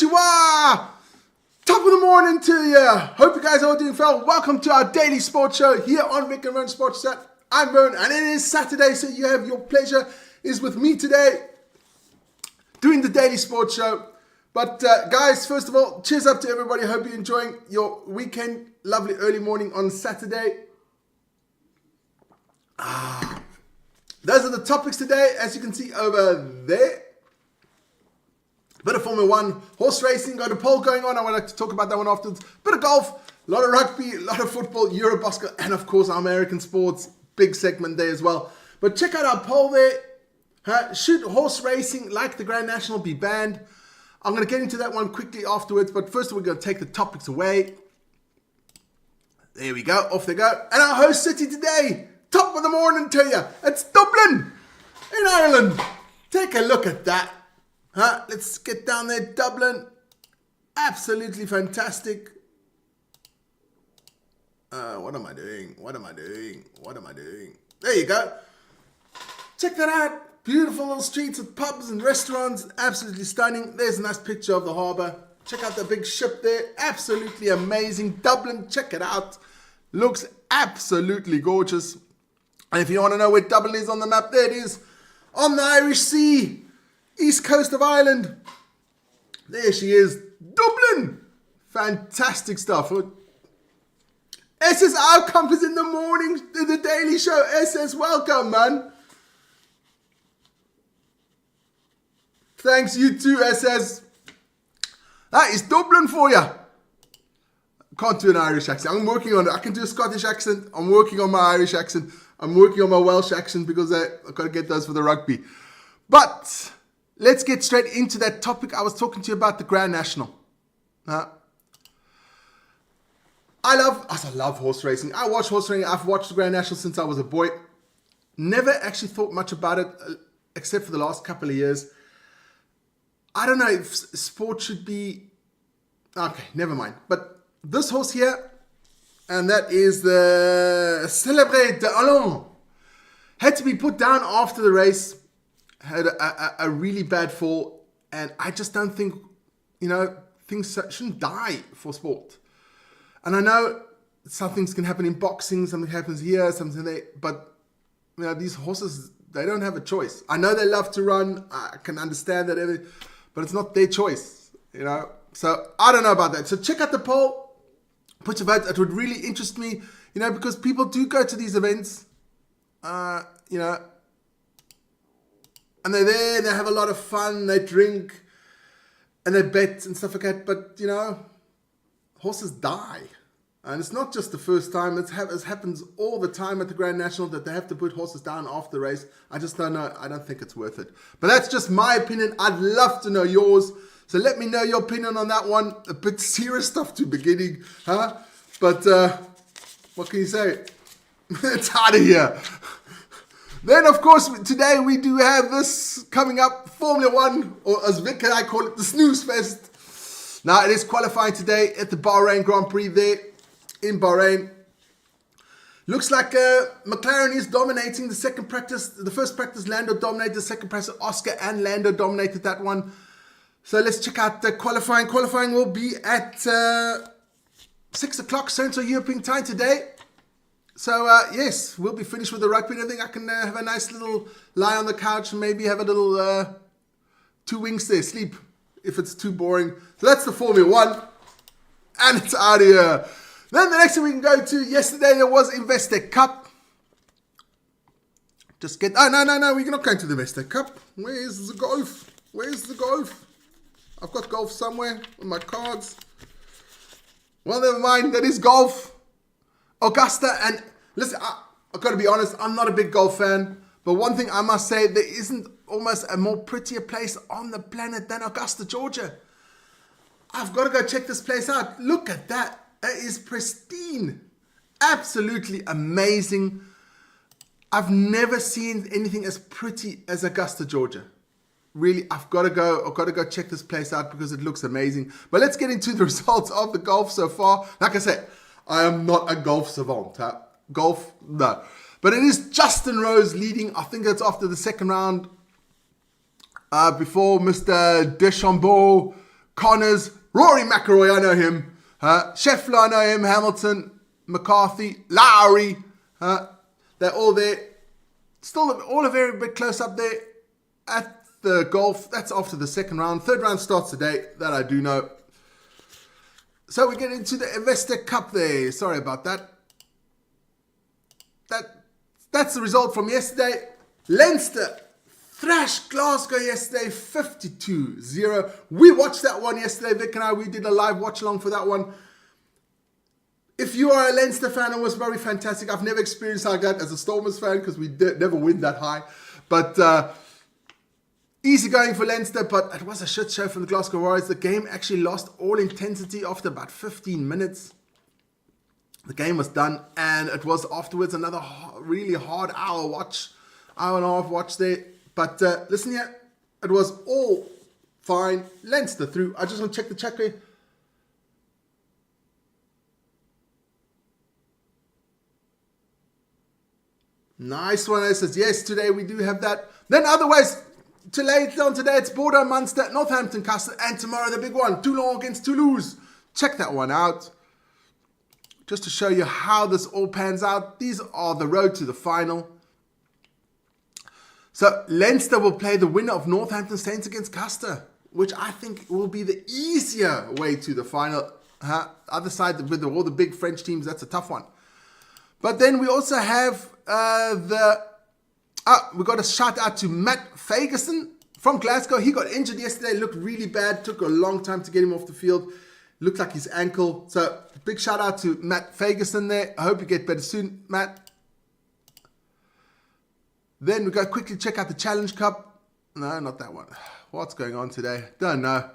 Konnichiwa! Top of the morning to you. Hope you guys are all doing well. Welcome to our daily sports show here on Vic and Vern Sports Chat. I'm Vern and it is Saturday, so you have your pleasure is with me today doing the daily sports show. But guys, first of all, cheers up to everybody. Hope you're enjoying your weekend. Lovely early morning on Saturday. Those are the topics today, as you can see over there. Bit of Formula 1, horse racing, got a poll going on. I would like to talk about that one afterwards. Bit of golf, a lot of rugby, a lot of football, Eurobasket, and of course our American sports. Big segment there as well. But check out our poll there. Should horse racing, like the Grand National, be banned? I'm going to get into that one quickly afterwards. But first we're going to take the topics away. There we go. Off they go. And our host city today, top of the morning to you. It's Dublin in Ireland. Take a look at that. Let's get down there, Dublin. Absolutely fantastic. What am I doing? There you go. Check that out. Beautiful little streets with pubs and restaurants. Absolutely stunning. There's a nice picture of the harbour. Check out the big ship there. Absolutely amazing. Dublin, check it out. Looks absolutely gorgeous. And if you want to know where Dublin is on the map, there it is. On the Irish Sea. East coast of Ireland. There she is. Dublin. Fantastic stuff. SS Outcome is in the morning to the Daily Show. SS, welcome, man. Thanks, you too, SS. That is Dublin for you. Can't do an Irish accent. I'm working on it. I can do a Scottish accent. I'm working on my Irish accent. I'm working on my Welsh accent because I've got to get those for the rugby. But let's get straight into that topic. I was talking to you about the Grand National. I love horse racing. I watch horse racing. I've watched the Grand National since I was a boy. Never actually thought much about it, except for the last couple of years. I don't know if sport should be... Okay, never mind. But this horse here, and that is the Célébré d'Alon, had to be put down after the race. Had a really bad fall, and I just don't think, things shouldn't die for sport. And I know some things can happen in boxing, something happens here, something there, but these horses, they don't have a choice. I know they love to run, I can understand that, but it's not their choice, So I don't know about that. So check out the poll, put your vote. It would really interest me, because people do go to these events, and they're there, they have a lot of fun, they drink, and they bet and stuff like that. But, horses die. And it's not just the first time. It happens all the time at the Grand National that they have to put horses down after the race. I just don't know. I don't think it's worth it. But that's just my opinion. I'd love to know yours. So let me know your opinion on that one. A bit serious stuff to beginning, But what can you say? It's out of here. Then, of course, today we do have this coming up, Formula 1, or as Vic and I call it, the Snooze Fest. Now, it is qualifying today at the Bahrain Grand Prix there in Bahrain. Looks like McLaren is dominating the second practice. The first practice, Lando dominated. The second practice, Oscar and Lando dominated that one. So let's check out the qualifying. Qualifying will be at 6 o'clock Central European time today. So, yes, we'll be finished with the rugby and everything. I can have a nice little lie on the couch and maybe have a little 2 wings there, sleep, if it's too boring. So that's the Formula 1. And it's out of here. Then the next thing we can go to, yesterday there was Investec Cup. No, we're not going to the Investec Cup. Where's the golf? I've got golf somewhere on my cards. Well, never mind, that is golf. Augusta, and listen, I've got to be honest, I'm not a big golf fan, but one thing I must say, there isn't almost a more prettier place on the planet than Augusta, Georgia. I've got to go check this place out. Look at that. It is pristine. Absolutely amazing. I've never seen anything as pretty as Augusta, Georgia. Really, I've got to go check this place out because it looks amazing. But let's get into the results of the golf so far. Like I said, I am not a golf savant. Golf, no. But it is Justin Rose leading. I think that's after the second round. Before Mr. DeChambeau Connors, Rory McIlroy, I know him. Scheffler, I know him. Hamilton, McCarthy, Lowry. They're all there. Still all a very bit close up there at the golf. That's after the second round. Third round starts today. That I do know. So we get into the Investec Cup there. Sorry about that. That's the result from yesterday. Leinster thrashed Glasgow yesterday 52-0. We watched that one yesterday. Vic and I, we did a live watch along for that one. If you are a Leinster fan, it was very fantastic. I've never experienced like that as a Stormers fan because we never win that high. But easy going for Leinster, but it was a shit show from the Glasgow Warriors. The game actually lost all intensity after about 15 minutes. The game was done, and it was afterwards another really hard hour and a half watch there. But listen here, it was all fine. Leinster through. I just want to check the chat here. Nice one. It says, yes, today we do have that. Then otherwise, later on today, it's Bordeaux, Munster, Northampton, Castle, and tomorrow the big one, Toulon against Toulouse. Check that one out. Just to show you how this all pans out. These are the road to the final. So Leinster will play the winner of Northampton Saints against Castor, which I think will be the easier way to the final. Other side with all the big French teams, that's a tough one. But then we also have we got a shout out to Matt Fagerson from Glasgow. He got injured yesterday, looked really bad, took a long time to get him off the field. Looked like his ankle. So big shout out to Matt Fagerson there. I hope you get better soon, Matt. Then we go quickly check out the Challenge Cup. No, not that one. What's going on today? Don't know.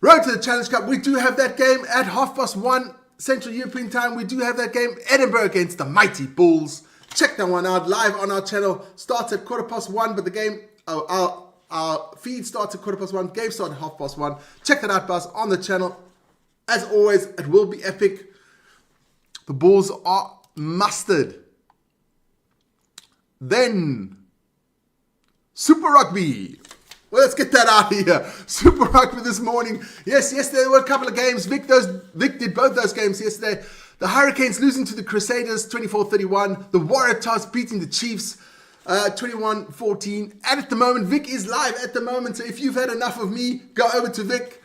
Road to the Challenge Cup. We do have that game at 1:30 Central European time. We do have that game, Edinburgh against the Mighty Bulls. Check that one out live on our channel. Starts at 1:15, but the game, our feed starts at 1:15. Game starts at 1:30. Check that out, Buzz, on the channel. As always, it will be epic. The Bulls are mustard. Then, Super Rugby. Well, let's get that out of here. Super Rugby this morning. Yes, yesterday there were a couple of games. Vic did both those games yesterday. The Hurricanes losing to the Crusaders 24-31. The Waratahs beating the Chiefs 21-14. And at the moment, Vic is live at the moment. So if you've had enough of me, go over to Vic.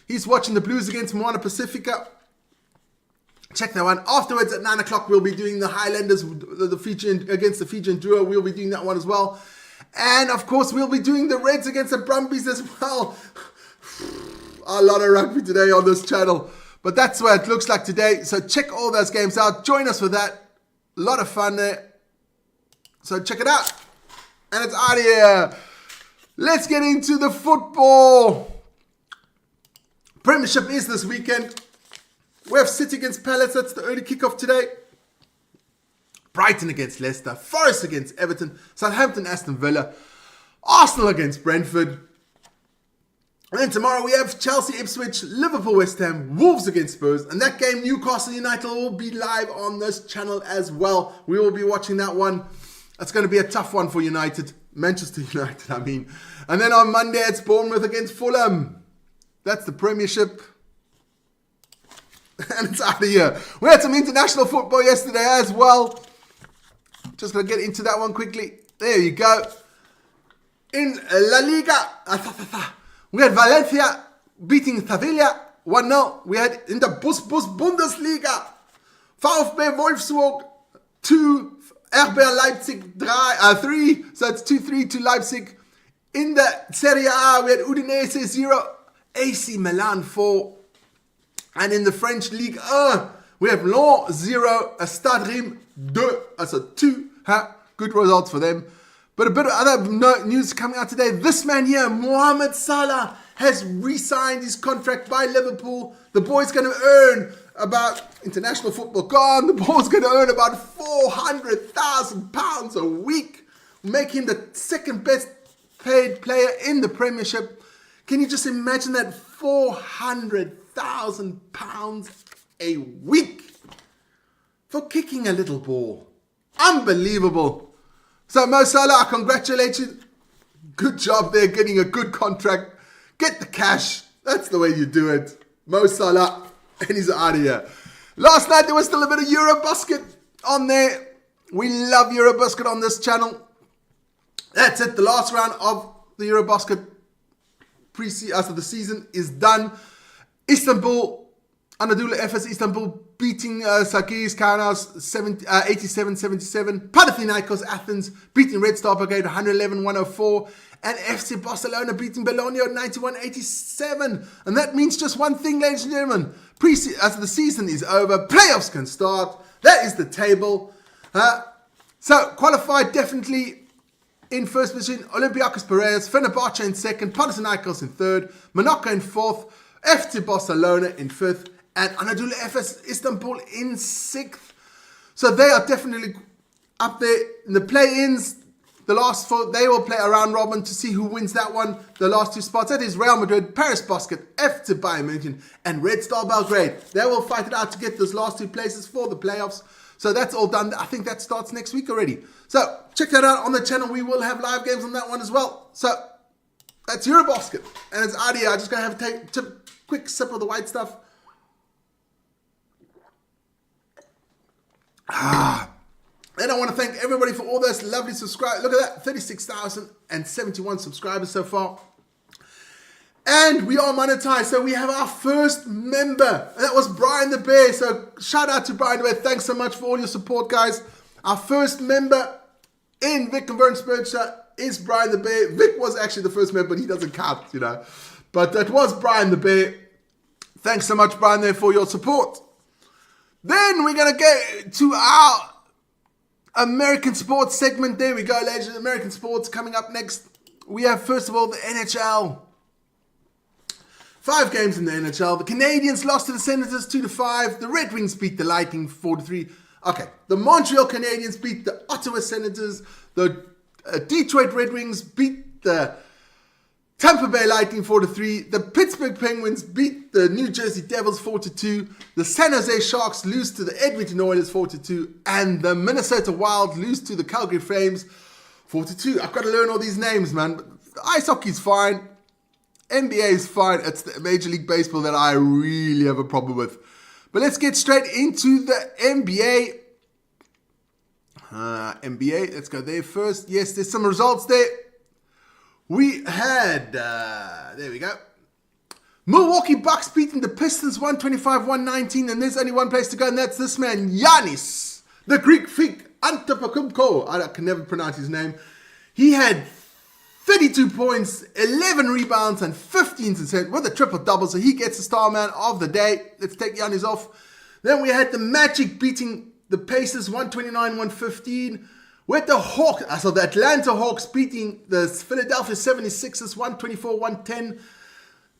He's watching the Blues against Moana Pacifica. Check that one. Afterwards at 9 o'clock, we'll be doing the Highlanders against the Fijian duo. We'll be doing that one as well. And of course, we'll be doing the Reds against the Brumbies as well. A lot of rugby today on this channel. But that's what it looks like today. So check all those games out. Join us for that. A lot of fun there. So check it out. And it's out of here. Let's get into the football. Premiership is this weekend. We have City against Palace. That's the early kickoff today. Brighton against Leicester. Forest against Everton. Southampton, Aston Villa. Arsenal against Brentford. And then tomorrow we have Chelsea, Ipswich, Liverpool, West Ham, Wolves against Spurs. And that game, Newcastle United, will be live on this channel as well. We will be watching that one. It's going to be a tough one for United. Manchester United, I mean. And then on Monday, it's Bournemouth against Fulham. That's the Premiership. And it's out of here. We had some international football yesterday as well. Just going to get into that one quickly. There you go. In La Liga, we had Valencia beating Sevilla 1-0. We had in the Bundesliga, VfB Wolfsburg 2, RB Leipzig 3. So it's 2-3 to Leipzig. In the Serie A, we had Udinese 0, AC Milan 4. And in the French League 1, we have Lyon 0, Stade Reims 2. So 2. Good results for them. But a bit of other news coming out today. This man here, Mohamed Salah, has re-signed his contract by Liverpool. The boy's going to earn about, international football gone, the boy's going to earn about £400,000 a week. Make him the second best paid player in the Premiership. Can you just imagine that? £400,000 a week for kicking a little ball. Unbelievable. So Mo Salah, I congratulate you. Good job there, getting a good contract. Get the cash. That's the way you do it. Mo Salah, and he's out of here. Last night, there was still a bit of Eurobasket on there. We love Eurobasket on this channel. That's it. The last round of the Eurobasket after the season is done. Istanbul, Anadolu Efes Istanbul beating Sarkiris Kaunas 87-77. Panathinaikos Athens beating Red Star Belgrade 111-104. And FC Barcelona beating Bologna 91-87. And that means just one thing, ladies and gentlemen. After the season is over, playoffs can start. That is the table. So qualified definitely in first position, Olympiacos Piraeus, Fenerbahce in second, Panathinaikos in third, Monaco in fourth, FC Barcelona in fifth, and Anadolu Efes Istanbul in sixth. So they are definitely up there in the play-ins. The last four, they will play a round robin to see who wins that one. The last two spots, that is Real Madrid, Paris Basket, FC Bayern München, and Red Star Belgrade. They will fight it out to get those last two places for the playoffs. So that's all done. I think that starts next week already. So check that out on the channel. We will have live games on that one as well. So that's Eurobasket. And it's out here. I'm just going to have a quick sip of the white stuff. And I want to thank everybody for all those lovely subscribers. Look at that, 36,071 subscribers so far. And we are monetized. So we have our first member. And that was Brian the Bear. So shout out to Brian the Bear. Thanks so much for all your support, guys. Our first member in Vic and Vern's Berkshire is Brian the Bear. Vic was actually the first member, but he doesn't count, you know. But that was Brian the Bear. Thanks so much, Brian, there for your support. Then we're going to get to our American sports segment. There we go, ladies. American sports coming up next. We have, first of all, the NHL. 5 games in the NHL. The Canadiens lost to the Senators 2-5. The Red Wings beat the Lightning 4-3. Okay, the Montreal Canadiens beat the Ottawa Senators. The Detroit Red Wings beat the Tampa Bay Lightning 4-3. The Pittsburgh Penguins beat the New Jersey Devils 4-2. The San Jose Sharks lose to the Edmonton Oilers 4-2. And the Minnesota Wild lose to the Calgary Flames 4-2. I've got to learn all these names, man. Ice hockey's fine. NBA is fine. It's the Major League Baseball that I really have a problem with. But let's get straight into the NBA. NBA, let's go there first. Yes, there's some results there. We had, there we go. Milwaukee Bucks beating the Pistons 125-119. And there's only one place to go, and that's this man, Giannis, the Greek freak, Antetokounmpo. I can never pronounce his name. He had 32 points, 11 rebounds, and 15 assists with a triple-double. So he gets the star man of the day. Let's take Giannis off. Then we had the Magic beating the Pacers 129-115. With the Hawks, so the Atlanta Hawks beating the Philadelphia 76ers 124-110.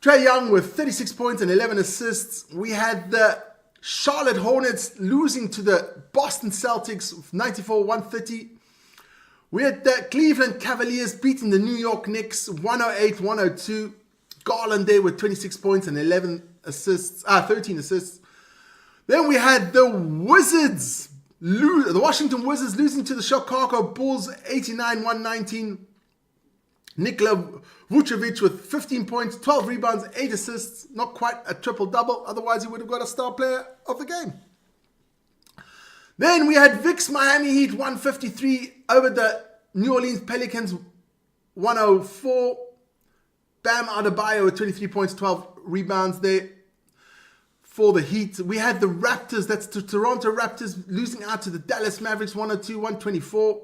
Trae Young with 36 points and 11 assists. We had the Charlotte Hornets losing to the Boston Celtics 94-130. We had the Cleveland Cavaliers beating the New York Knicks 108-102. Garland there with 26 points and 13 assists. Then we had the Wizards, the Washington Wizards losing to the Chicago Bulls 89-119. Nikola Vucevic with 15 points, 12 rebounds, 8 assists. Not quite a triple-double. Otherwise, he would have got a star player of the game. Then we had Vic's Miami Heat 153 over the New Orleans Pelicans 104. Bam Adebayo with 23 points, 12 rebounds there for the Heat. We had the Raptors, that's the Toronto Raptors, losing out to the Dallas Mavericks 102-124.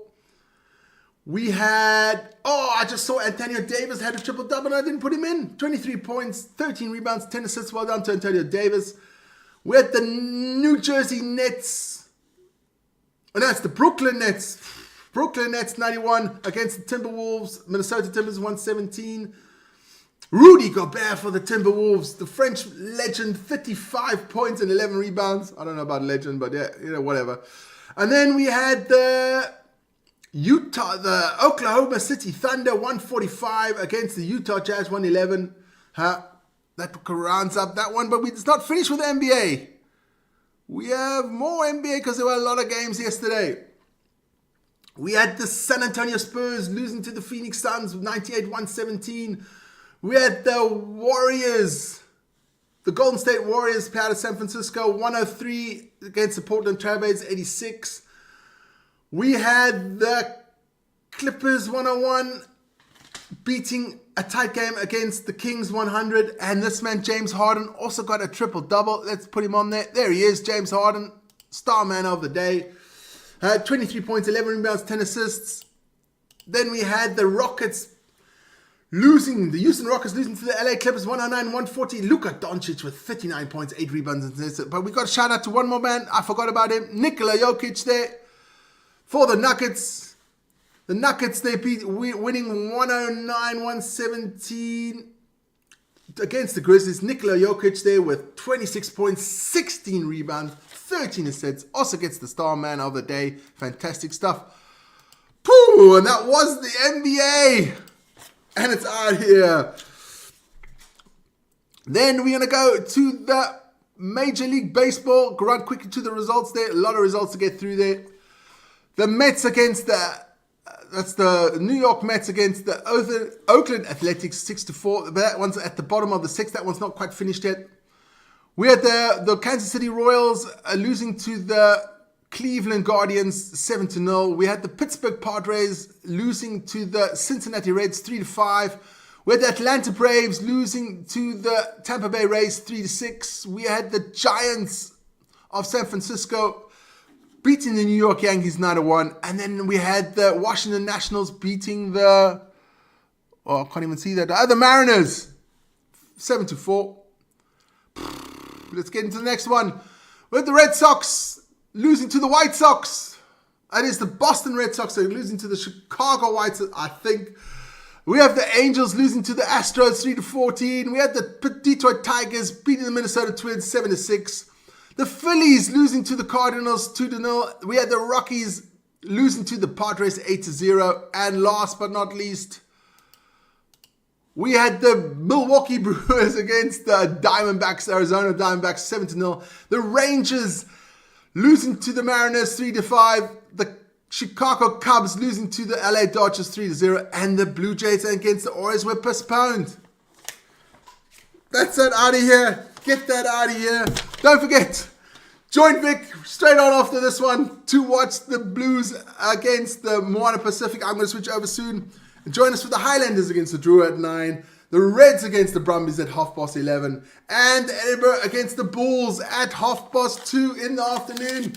We had, I just saw Antonio Davis had a triple-double and I didn't put him in. 23 points, 13 rebounds, 10 assists. Well done to Antonio Davis. We had the New Jersey Nets. Oh, no, it's the Brooklyn Nets. Brooklyn Nets 91 against the Timberwolves. Minnesota Timbers 117. Rudy Gobert for the Timberwolves. The French legend, 35 points and 11 rebounds. I don't know about legend, but yeah, whatever. And then we had the Oklahoma City Thunder 145 against the Utah Jazz 111. That rounds up that one, but it's not finished with the NBA. We have more NBA because there were a lot of games yesterday. We had the San Antonio Spurs losing to the Phoenix Suns 98-117. We had the Warriors, the Golden State Warriors, play out of San Francisco, 103 against the Portland Trailblazers, 86. We had the Clippers, 101, beating a tight game against the Kings, 100. And this man, James Harden, also got a triple-double. Let's put him on there. There he is, James Harden, star man of the day. 23 points, 11 rebounds, 10 assists. Then we had the Rockets the Houston Rockets losing to the LA Clippers, 109-140. Luka Doncic with 39 points, 8 rebounds, and assists. But we got a shout out to one more man. I forgot about him. Nikola Jokic there for the Nuggets. The Nuggets, they winning 109-117 against the Grizzlies. Nikola Jokic there with 26 points, 16 rebounds, 13 assists. Also gets the star man of the day. Fantastic stuff. Pooh, and that was the NBA. And it's out here. Then we're going to go to the Major League Baseball. Go run quickly to the results there. A lot of results to get through there. The Mets against that's the New York Mets against the Oakland Athletics, 6-4. But that one's at the bottom of the sixth. That one's not quite finished yet. We had the Kansas City Royals losing to the Cleveland Guardians, 7-0. We had the Pittsburgh Padres losing to the Cincinnati Reds, 3-5. We had the Atlanta Braves losing to the Tampa Bay Rays, 3-6. We had the Giants of San Francisco beating the New York Yankees, 9-1. And then we had the Washington Nationals beating I can't even see that. The Mariners, 7-4. Let's get into the next one. We had the Red Sox losing to the White Sox. That is the Boston Red Sox are losing to the Chicago White Sox, I think. We have the Angels losing to the Astros, 3-14. We had the Detroit Tigers beating the Minnesota Twins, 7-6. The Phillies losing to the Cardinals, 2-0. We had the Rockies losing to the Padres, 8-0. And last but not least, we had the Milwaukee Brewers against the Diamondbacks, Arizona Diamondbacks, 7-0. The Rangers losing to the Mariners, 3-5. The Chicago Cubs losing to the LA Dodgers, 3-0. And the Blue Jays against the Orioles were postponed. That's it, out of here. Get that out of here. Don't forget, join Vic straight on after this one to watch the Blues against the Moana Pacific. I'm going to switch over soon. And join us for the Highlanders against the Drua at 9. The Reds against the Brumbies at 11:30. And Edinburgh against the Bulls at 2:30 in the afternoon.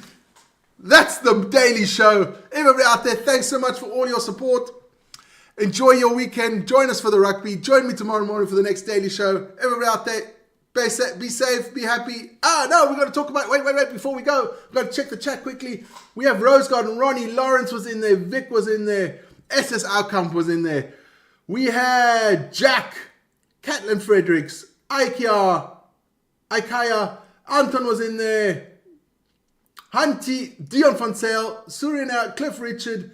That's the Daily Show. Everybody out there, thanks so much for all your support. Enjoy your weekend. Join us for the rugby. Join me tomorrow morning for the next Daily Show. Everybody out there, be safe, be happy. No, we've got to talk about, wait, before we go, we've got to check the chat quickly. We have Rose Garden, Ronnie, Lawrence was in there, Vic was in there, SS Outcome was in there. We had Jack, Caitlin Fredericks, Ikea, Anton was in there, Hunty, Dion Fonsale, Surina, Cliff Richard.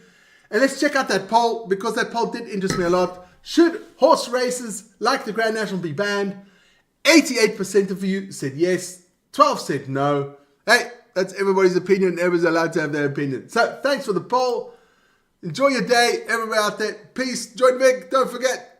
And let's check out that poll, because that poll did interest me a lot. Should horse races like the Grand National be banned? 88% of you said yes, 12 said no. Hey, that's everybody's opinion. Everybody's allowed to have their opinion. So thanks for the poll. Enjoy your day, everybody out there. Peace. Join Vic. Don't forget,